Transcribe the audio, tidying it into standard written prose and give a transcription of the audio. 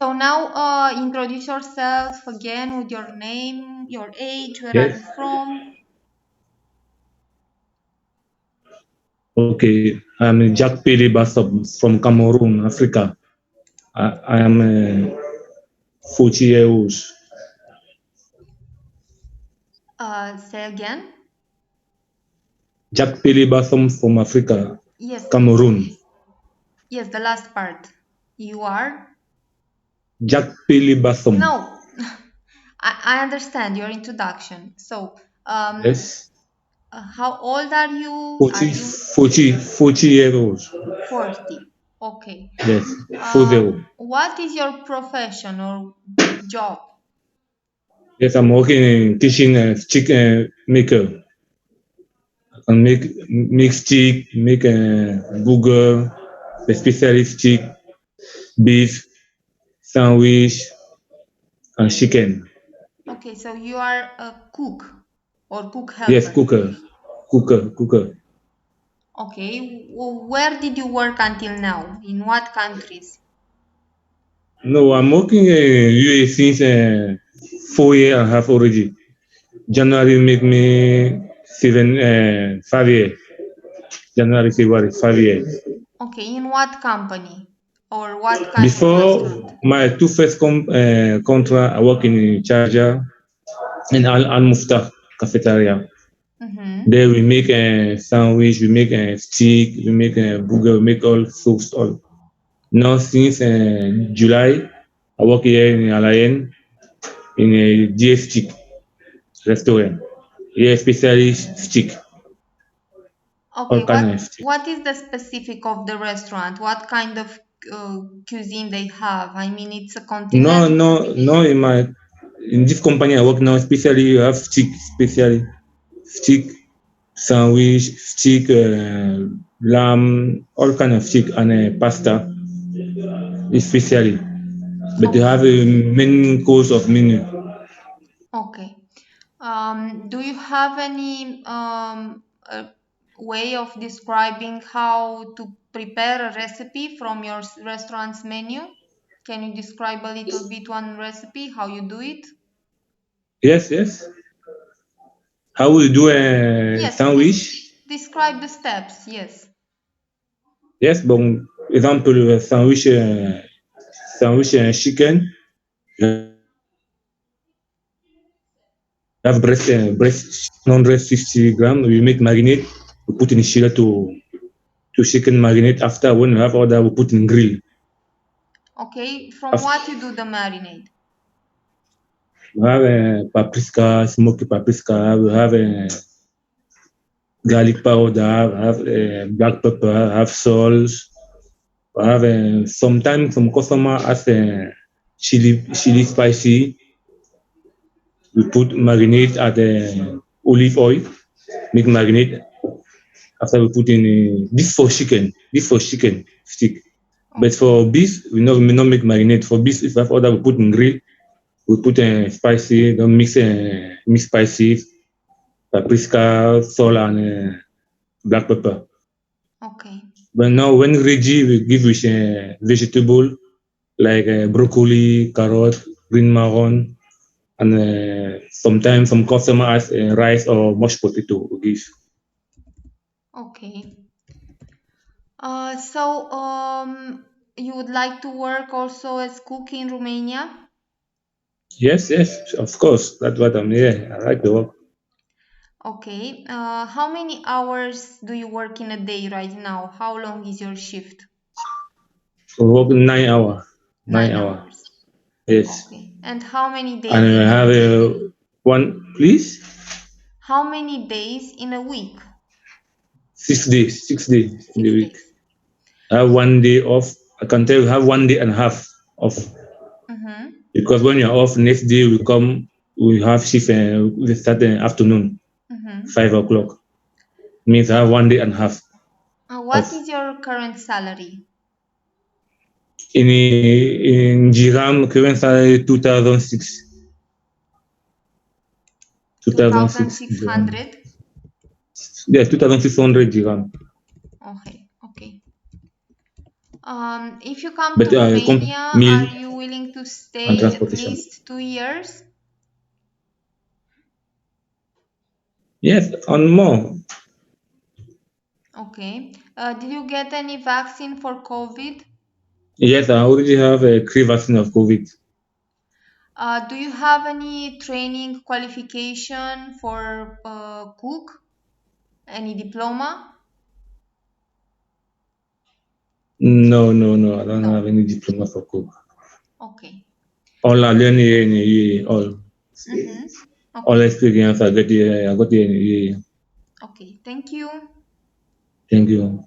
So now introduce yourself again with your name, your age, where are Yes. you from? Okay. I'm Jack Pele Bassob from Cameroon, Africa. I am 40 years old. Say again. Jack Pele Bassob from Africa, Yes, Cameroon. yes, the last part. You are? Jack Pele Bassob. No, I understand your introduction. So, Yes. how old are you? Are 40, you 40 years old. 40? Okay. Yes. 40. What is your profession or job? Yes, I'm working in kitchen chicken maker. I can make stick, make burger, especially stick, beef, sandwich, and chicken. Okay, so you are a cook or cook Yes, helper. cooker. Okay, where did you work until now? In what countries? No, I'm working in UA since 4 years and a half already. January make me 5 years. January, February, 5 years. Okay, in what company or what kind of Before restaurant? my two first contract, I work in Charger in Al Muftah cafeteria. Mm-hmm. There we make a sandwich, we make a steak, we make a burger, we make all soups. All. Now since July, I work here in Alain in a GS Stick restaurant. Here especially stick, all Okay, kind of stick. what is the specific of the restaurant? What kind of cuisine they have? I mean, it's a No, continental no, dish. no. In this company I work now, especially you have stick, especially stick sandwich, stick lamb, all kind of stick and pasta, especially. But they Okay, have a main course of menu. okay. Do you have any way of describing how to prepare a recipe from your restaurant's menu? Can you describe a little bit one recipe, how you do it? Yes, yes. How we do a Yes, sandwich? describe the steps. Yes. Yes, but example sandwich chicken. You have breast 150 gram. We make marinade. We put in the chiller to chicken marinade. After when we have all that, we put in grill. Okay, from After what you do the marinade? we have paprika, smoky paprika. We have garlic powder. We have black pepper. Have salt. We have sometimes some customer ask chili spicy. We put marinade at olive oil. Make marinade. After we put in this for chicken. This for chicken stick. But Okay. for beef, we not make marinade. For beef, if we have order, we put in grill. We put spicy, don't mix spices, paprika, salt, and black pepper. Okay. But now when ready, we give with vegetable like broccoli, carrot, green maron, and sometimes some customer ask rice or mashed potato we give. Okay. So you would like to work also as cook in Romania? Yes, of course. That's what I'm here. I like the work. Okay. How many hours do you work in a day right now? How long is your shift? We work 9 hours. 9 Nine hours. hours. Yes. Okay. And how many And days we in a have week? one, please. How many days in a week? 6 days. 6 days in the 6 days. week. I have one day off. I can tell you have 1 day and a half off Mm-hmm. because when you're off, next day we come. We have shift. We start in afternoon, Mm-hmm. 5 o'clock. Means I have 1 day and a half What off. is your current salary? In Jiram, current salary 2006. 2006 Jiram. 2,600? Yeah, 2,600 Jiram. Okay, okay. If you come But to Romania, are meal. you willing to to stay and at transportation. least 2 years? Yes, and more. Okay. Did you get any vaccine for COVID? Yes, I already have a 3 vaccine of COVID. Do you have any training qualification for cook? Any diploma? No, I don't No. have any diploma for cook. Okay. All I learn here in UAE, Mm-hmm. all Okay. experience I got here in UAE. Okay. Thank you. Thank you.